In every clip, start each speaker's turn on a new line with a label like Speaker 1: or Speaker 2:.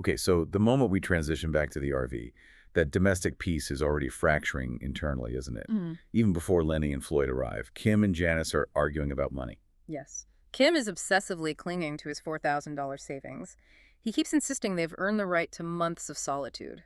Speaker 1: Okay, so the moment we transition back to the RV, that domestic peace is already fracturing internally, isn't it?
Speaker 2: Mhm.
Speaker 1: Even before Lenny and Floyd arrive, Kim and Janice are arguing about money.
Speaker 2: Yes. Kim is obsessively clinging to his $4,000 savings. He keeps insisting they've earned the right to months of solitude.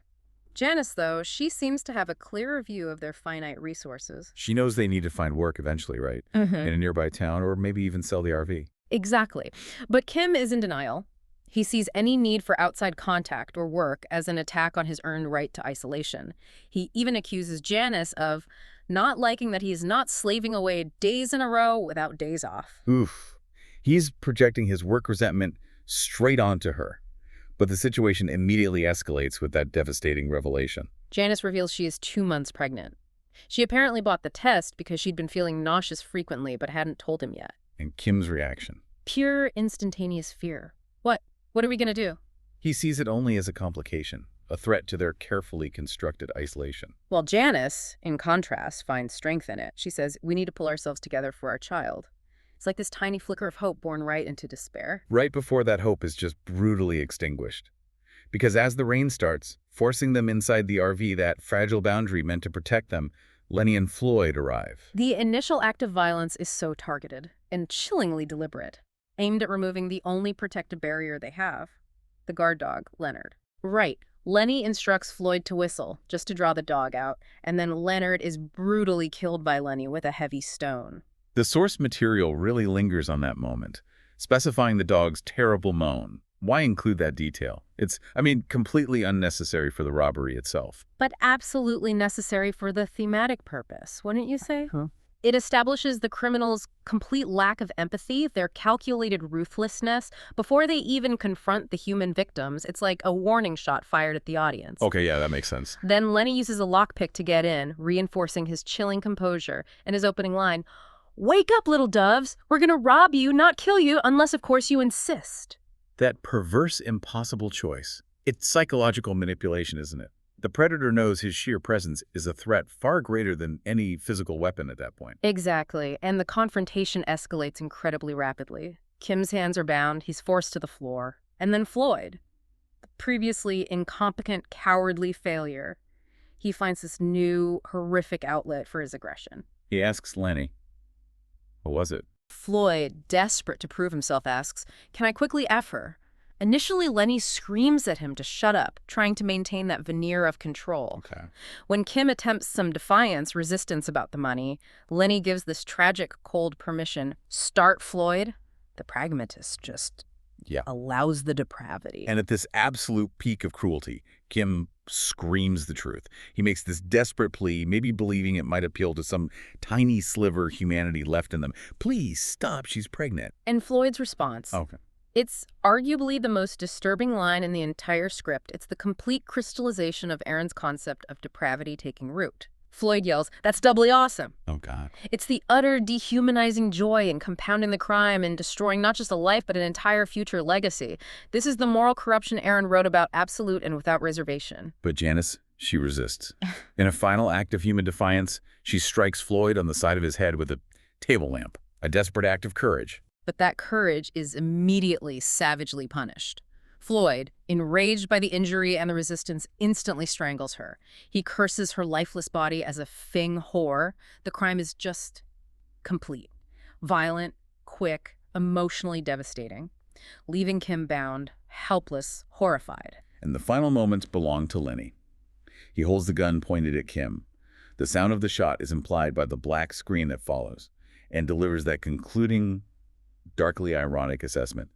Speaker 2: Janice, though, she seems to have a clearer view of their finite resources.
Speaker 1: She knows they need to find work eventually, right?
Speaker 2: Hmm.
Speaker 1: In a nearby town, or maybe even sell the RV.
Speaker 2: Exactly. But Kim is in denial. He sees any need for outside contact or work as an attack on his earned right to isolation. He even accuses Janice of not liking that he's not slaving away days in a row without days off.
Speaker 1: Oof. He's projecting his work resentment straight onto her. But the situation immediately escalates with that devastating revelation.
Speaker 2: Janice reveals she is 2 months pregnant. She apparently bought the test because she'd been feeling nauseous frequently but hadn't told him yet.
Speaker 1: And Kim's reaction.
Speaker 2: Pure instantaneous fear. What? What are we going to do?
Speaker 1: He sees it only as a complication, a threat to their carefully constructed isolation.
Speaker 2: Well, Janice, in contrast, finds strength in it. She says, we need to pull ourselves together for our child. It's like this tiny flicker of hope born right into despair.
Speaker 1: Right before that hope is just brutally extinguished. Because as the rain starts, forcing them inside the RV, that fragile boundary meant to protect them, Lenny and Floyd arrive.
Speaker 2: The initial act of violence is so targeted and chillingly deliberate, aimed at removing the only protective barrier they have, the guard dog, Leonard. Right. Lenny instructs Floyd to whistle, just to draw the dog out, and then Leonard is brutally killed by Lenny with a heavy stone.
Speaker 1: The source material really lingers on that moment, specifying the dog's terrible moan. Why include that detail? It's, completely unnecessary for the robbery itself.
Speaker 2: But absolutely necessary for the thematic purpose, wouldn't you say?
Speaker 1: Huh?
Speaker 2: It establishes the criminal's complete lack of empathy, their calculated ruthlessness. Before they even confront the human victims, it's like a warning shot fired at the audience.
Speaker 1: Okay, yeah, that makes sense.
Speaker 2: Then Lenny uses a lockpick to get in, reinforcing his chilling composure, and his opening line, "Wake up, little doves! We're gonna rob you, not kill you, unless, of course, you insist."
Speaker 1: That perverse, impossible choice. It's psychological manipulation, isn't it? The predator knows his sheer presence is a threat far greater than any physical weapon at that point.
Speaker 2: Exactly, and the confrontation escalates incredibly rapidly. Kim's hands are bound, he's forced to the floor. And then Floyd, the previously incompetent, cowardly failure, he finds this new, horrific outlet for his aggression.
Speaker 1: He asks Lenny, "What was it?"
Speaker 2: Floyd, desperate to prove himself, asks, "Can I quickly F her?" Initially, Lenny screams at him to shut up, trying to maintain that veneer of control.
Speaker 1: Okay.
Speaker 2: When Kim attempts some defiance, resistance about the money, Lenny gives this tragic, cold permission. Start, Floyd. The pragmatist just
Speaker 1: Yeah.
Speaker 2: allows the depravity.
Speaker 1: And at this absolute peak of cruelty, Kim screams the truth. He makes this desperate plea, maybe believing it might appeal to some tiny sliver of humanity left in them. "Please stop, she's pregnant."
Speaker 2: And Floyd's response.
Speaker 1: Okay.
Speaker 2: It's arguably the most disturbing line in the entire script. It's the complete crystallization of Aaron's concept of depravity taking root. Floyd yells, "That's doubly awesome."
Speaker 1: Oh, God.
Speaker 2: It's the utter dehumanizing joy in compounding the crime and destroying not just a life, but an entire future legacy. This is the moral corruption Aaron wrote about, absolute and without reservation.
Speaker 1: But Janice, she resists. In a final act of human defiance, she strikes Floyd on the side of his head with a table lamp, a desperate act of courage.
Speaker 2: But that courage is immediately savagely punished. Floyd, enraged by the injury and the resistance, instantly strangles her. He curses her lifeless body as a fing whore. The crime is just complete. Violent, quick, emotionally devastating, leaving Kim bound, helpless, horrified.
Speaker 1: And the final moments belong to Lenny. He holds the gun pointed at Kim. The sound of the shot is implied by the black screen that follows, and delivers that concluding, darkly ironic assessment.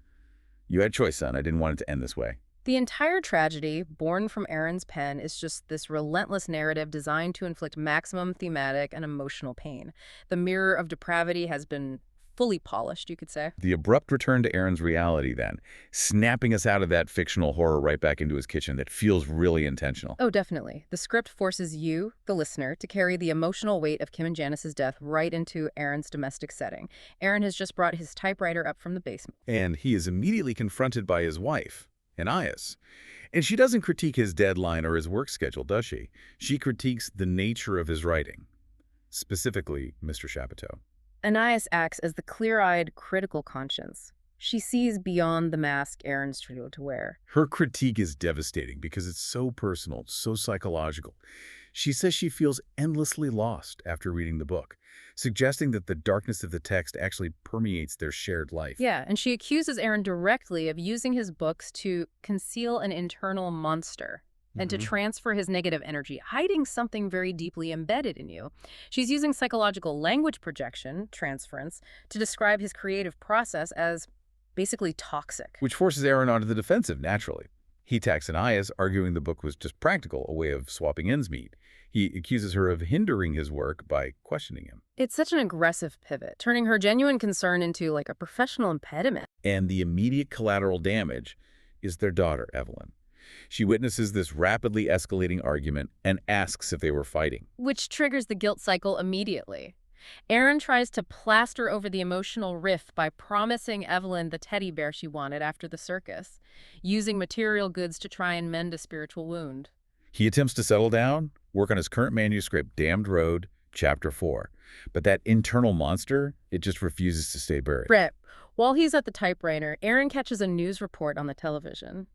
Speaker 1: "You had choice, son. I didn't want it to end this way."
Speaker 2: The entire tragedy, born from Aaron's pen, is just this relentless narrative designed to inflict maximum thematic and emotional pain. The mirror of depravity has been fully polished, you could say.
Speaker 1: The abrupt return to Aaron's reality, then, snapping us out of that fictional horror right back into his kitchen, that feels really intentional.
Speaker 2: Oh, definitely. The script forces you, the listener, to carry the emotional weight of Kim and Janice's death right into Aaron's domestic setting. Aaron has just brought his typewriter up from the basement.
Speaker 1: And he is immediately confronted by his wife, Anais. And she doesn't critique his deadline or his work schedule, does she? She critiques the nature of his writing, specifically Mr. Chapiteau.
Speaker 2: Anais acts as the clear-eyed, critical conscience. She sees beyond the mask Aaron's trying to wear.
Speaker 1: Her critique is devastating because it's so personal, so psychological. She says she feels endlessly lost after reading the book, suggesting that the darkness of the text actually permeates their shared life.
Speaker 2: Yeah, and she accuses Aaron directly of using his books to conceal an internal monster and to transfer his negative energy, hiding something very deeply embedded in you. She's using psychological language projection, transference, to describe his creative process as basically toxic.
Speaker 1: Which forces Aaron onto the defensive, naturally. He attacks Anais, arguing the book was just practical, a way of swapping ends meet. He accuses her of hindering his work by questioning him.
Speaker 2: It's such an aggressive pivot, turning her genuine concern into like a professional impediment.
Speaker 1: And the immediate collateral damage is their daughter, Evelyn. She witnesses this rapidly escalating argument and asks if they were fighting.
Speaker 2: Which triggers the guilt cycle immediately. Aaron tries to plaster over the emotional rift by promising Evelyn the teddy bear she wanted after the circus, using material goods to try and mend a spiritual wound.
Speaker 1: He attempts to settle down, work on his current manuscript, Damned Road, Chapter 4. But that internal monster, it just refuses to stay buried.
Speaker 2: Brett, while he's at the typewriter, Aaron catches a news report on the television.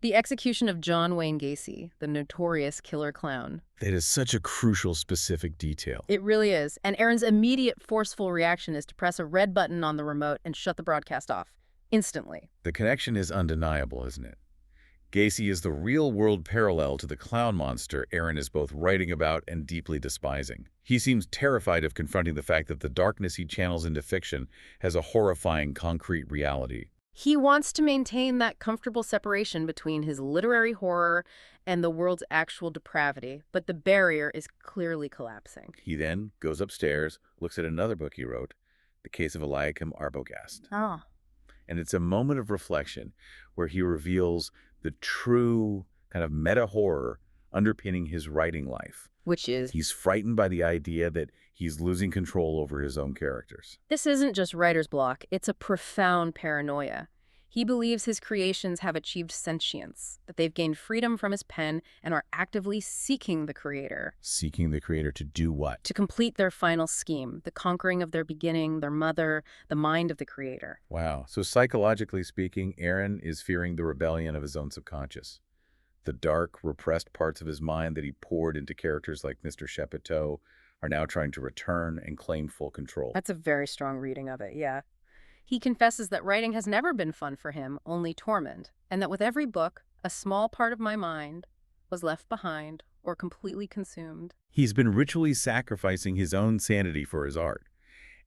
Speaker 2: The execution of John Wayne Gacy, the notorious killer clown.
Speaker 1: That is such a crucial, specific detail.
Speaker 2: It really is. And Aaron's immediate forceful reaction is to press a red button on the remote and shut the broadcast off. Instantly.
Speaker 1: The connection is undeniable, isn't it? Gacy is the real-world parallel to the clown monster Aaron is both writing about and deeply despising. He seems terrified of confronting the fact that the darkness he channels into fiction has a horrifying, concrete reality.
Speaker 2: He wants to maintain that comfortable separation between his literary horror and the world's actual depravity, but the barrier is clearly collapsing.
Speaker 1: He then goes upstairs, looks at another book he wrote, The Case of Eliakim Arbogast.
Speaker 2: Oh.
Speaker 1: And it's a moment of reflection where he reveals the true kind of meta-horror underpinning his writing life.
Speaker 2: Which is?
Speaker 1: He's frightened by the idea that he's losing control over his own characters.
Speaker 2: This isn't just writer's block, it's a profound paranoia. He believes his creations have achieved sentience, that they've gained freedom from his pen and are actively seeking the creator.
Speaker 1: Seeking the creator to do what?
Speaker 2: To complete their final scheme, the conquering of their beginning, their mother, the mind of the creator.
Speaker 1: Wow. So psychologically speaking, Aaron is fearing the rebellion of his own subconscious. The dark, repressed parts of his mind that he poured into characters like Mr. Chapiteau are now trying to return and claim full control.
Speaker 2: That's a very strong reading of it, yeah. He confesses that writing has never been fun for him, only torment, and that with every book, a small part of my mind was left behind or completely consumed.
Speaker 1: He's been ritually sacrificing his own sanity for his art,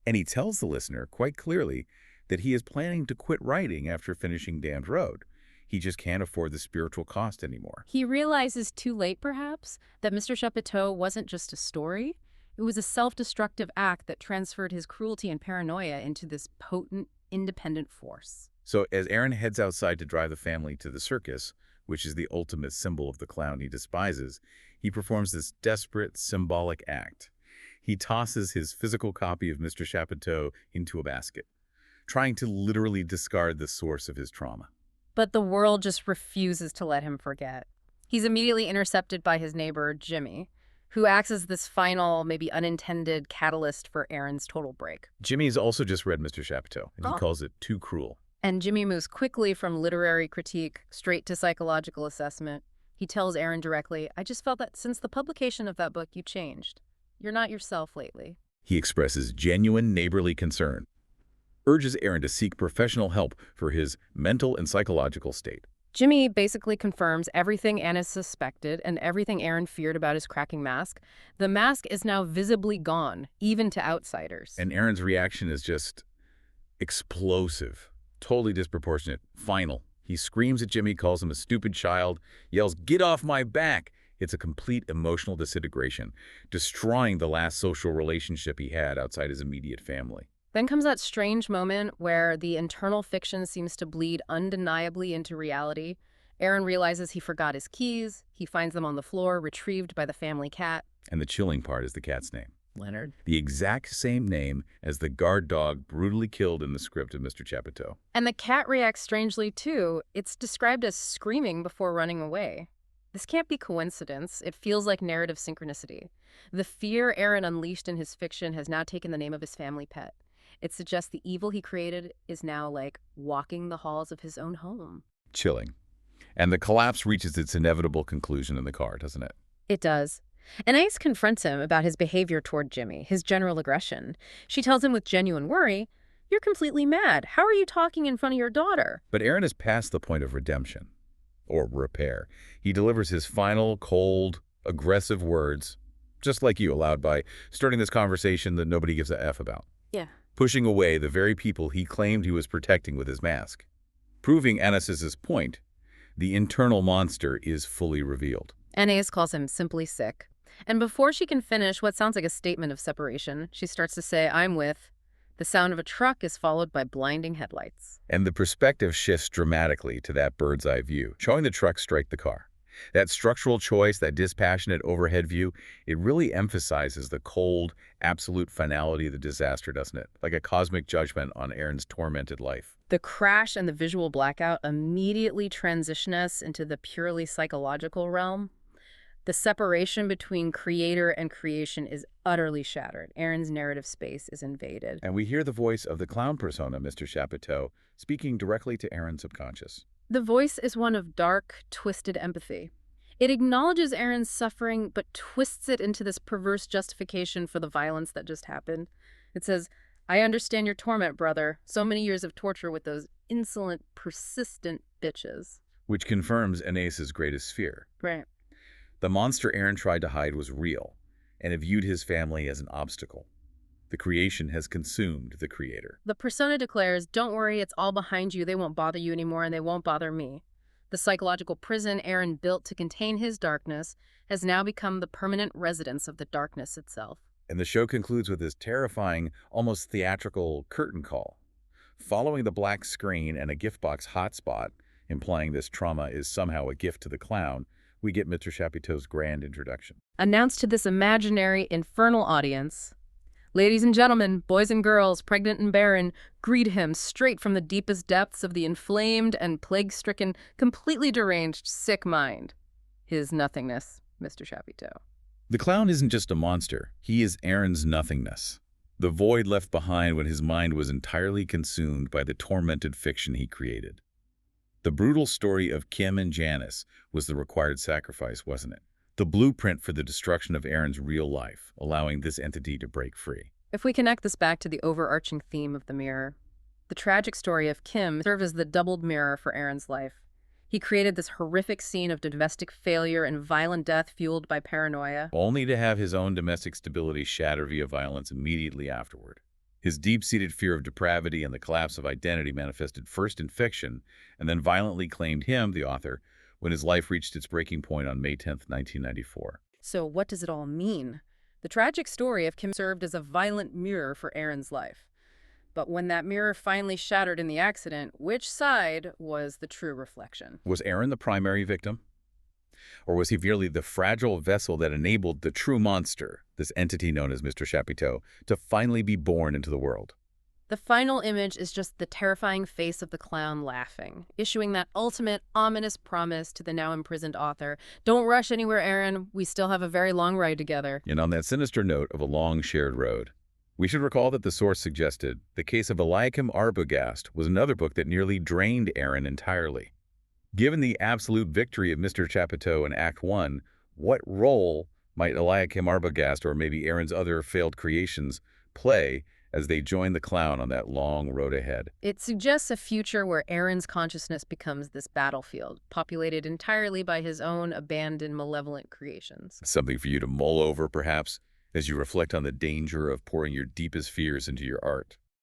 Speaker 1: and he tells the listener quite clearly that he is planning to quit writing after finishing Damned Road. He just can't afford the spiritual cost anymore.
Speaker 2: He realizes too late, perhaps, that Mr. Chapiteau wasn't just a story. It was a self-destructive act that transferred his cruelty and paranoia into this potent, independent force.
Speaker 1: So as Aaron heads outside to drive the family to the circus, which is the ultimate symbol of the clown he despises, he performs this desperate, symbolic act. He tosses his physical copy of Mr. Chapiteau into a basket, trying to literally discard the source of his trauma.
Speaker 2: But the world just refuses to let him forget. He's immediately intercepted by his neighbor, Jimmy, who acts as this final, maybe unintended catalyst for Aaron's total break.
Speaker 1: Jimmy's also just read Mr. Chapiteau, and he
Speaker 2: Oh.
Speaker 1: calls it too cruel.
Speaker 2: And Jimmy moves quickly from literary critique straight to psychological assessment. He tells Aaron directly, I just felt that since the publication of that book, you changed. You're not yourself lately.
Speaker 1: He expresses genuine neighborly concern, urges Aaron to seek professional help for his mental and psychological state.
Speaker 2: Jimmy basically confirms everything Anna suspected and everything Aaron feared about his cracking mask. The mask is now visibly gone, even to outsiders.
Speaker 1: And Aaron's reaction is just explosive, totally disproportionate, final. He screams at Jimmy, calls him a stupid child, yells, "Get off my back!" It's a complete emotional disintegration, destroying the last social relationship he had outside his immediate family.
Speaker 2: Then comes that strange moment where the internal fiction seems to bleed undeniably into reality. Aaron realizes he forgot his keys. He finds them on the floor, retrieved by the family cat.
Speaker 1: And the chilling part is the cat's name.
Speaker 2: Leonard.
Speaker 1: The exact same name as the guard dog brutally killed in the script of Mr. Chapiteau.
Speaker 2: And the cat reacts strangely, too. It's described as screaming before running away. This can't be coincidence. It feels like narrative synchronicity. The fear Aaron unleashed in his fiction has now taken the name of his family pet. It suggests the evil he created is now like walking the halls of his own home.
Speaker 1: Chilling. And the collapse reaches its inevitable conclusion in the car, doesn't it?
Speaker 2: It does. Anais confronts him about his behavior toward Jimmy, his general aggression. She tells him with genuine worry, "You're completely mad. How are you talking in front of your daughter?"
Speaker 1: But Aaron is past the point of redemption, or repair. He delivers his final, cold, aggressive words, just like you allowed by starting this conversation that nobody gives a F about,
Speaker 2: Yeah.
Speaker 1: pushing away the very people he claimed he was protecting with his mask. Proving Anas's point, the internal monster is fully revealed.
Speaker 2: Anais calls him simply sick. And before she can finish what sounds like a statement of separation, she starts to say, "I'm with." The sound of a truck is followed by blinding headlights.
Speaker 1: And the perspective shifts dramatically to that bird's eye view, showing the truck strike the car. That structural choice, that dispassionate overhead view, it really emphasizes the cold, absolute finality of the disaster, doesn't it? Like a cosmic judgment on Aaron's tormented life.
Speaker 2: The crash and the visual blackout immediately transition us into the purely psychological realm. The separation between creator and creation is utterly shattered. Aaron's narrative space is invaded.
Speaker 1: And we hear the voice of the clown persona, Mr. Chapiteau, speaking directly to Aaron's subconscious.
Speaker 2: The voice is one of dark, twisted empathy. It acknowledges Aaron's suffering, but twists it into this perverse justification for the violence that just happened. It says, "I understand your torment, brother. So many years of torture with those insolent, persistent bitches."
Speaker 1: Which confirms Anas's greatest fear.
Speaker 2: Right.
Speaker 1: The monster Aaron tried to hide was real, and it viewed his family as an obstacle. The creation has consumed the creator.
Speaker 2: The persona declares, "Don't worry, it's all behind you. They won't bother you anymore, and they won't bother me." The psychological prison Aaron built to contain his darkness has now become the permanent residence of the darkness itself.
Speaker 1: And the show concludes with this terrifying, almost theatrical curtain call. Following the black screen and a gift box hotspot, implying this trauma is somehow a gift to the clown, we get Mr. Chapiteau's grand introduction.
Speaker 2: Announced to this imaginary, infernal audience, "Ladies and gentlemen, boys and girls, pregnant and barren, greet him straight from the deepest depths of the inflamed and plague-stricken, completely deranged, sick mind. His nothingness, Mr. Chapiteau."
Speaker 1: The clown isn't just a monster. He is Aaron's nothingness. The void left behind when his mind was entirely consumed by the tormented fiction he created. The brutal story of Kim and Janice was the required sacrifice, wasn't it? The blueprint for the destruction of Aaron's real life, allowing this entity to break free.
Speaker 2: If we connect this back to the overarching theme of the mirror, the tragic story of Kim served as the doubled mirror for Aaron's life. He created this horrific scene of domestic failure and violent death fueled by paranoia.
Speaker 1: Only to have his own domestic stability shatter via violence immediately afterward. His deep-seated fear of depravity and the collapse of identity manifested first in fiction, and then violently claimed him, the author, when his life reached its breaking point on May 10, 1994.
Speaker 2: So what does it all mean? The tragic story of Kim served as a violent mirror for Aaron's life. But when that mirror finally shattered in the accident, which side was the true reflection?
Speaker 1: Was Aaron the primary victim? Or was he merely the fragile vessel that enabled the true monster, this entity known as Mr. Chapiteau, to finally be born into the world?
Speaker 2: The final image is just the terrifying face of the clown laughing, issuing that ultimate, ominous promise to the now imprisoned author. "Don't rush anywhere, Aaron. We still have a very long ride together."
Speaker 1: And on that sinister note of a long shared road, we should recall that the source suggested the case of Eliakim Arbogast was another book that nearly drained Aaron entirely. Given the absolute victory of Mr. Chapiteau in Act 1, what role might Eliakim Arbogast or maybe Aaron's other failed creations play as they join the clown on that long road ahead?
Speaker 2: It suggests a future where Aaron's consciousness becomes this battlefield, populated entirely by his own abandoned, malevolent creations.
Speaker 1: Something for you to mull over, perhaps, as you reflect on the danger of pouring your deepest fears into your art.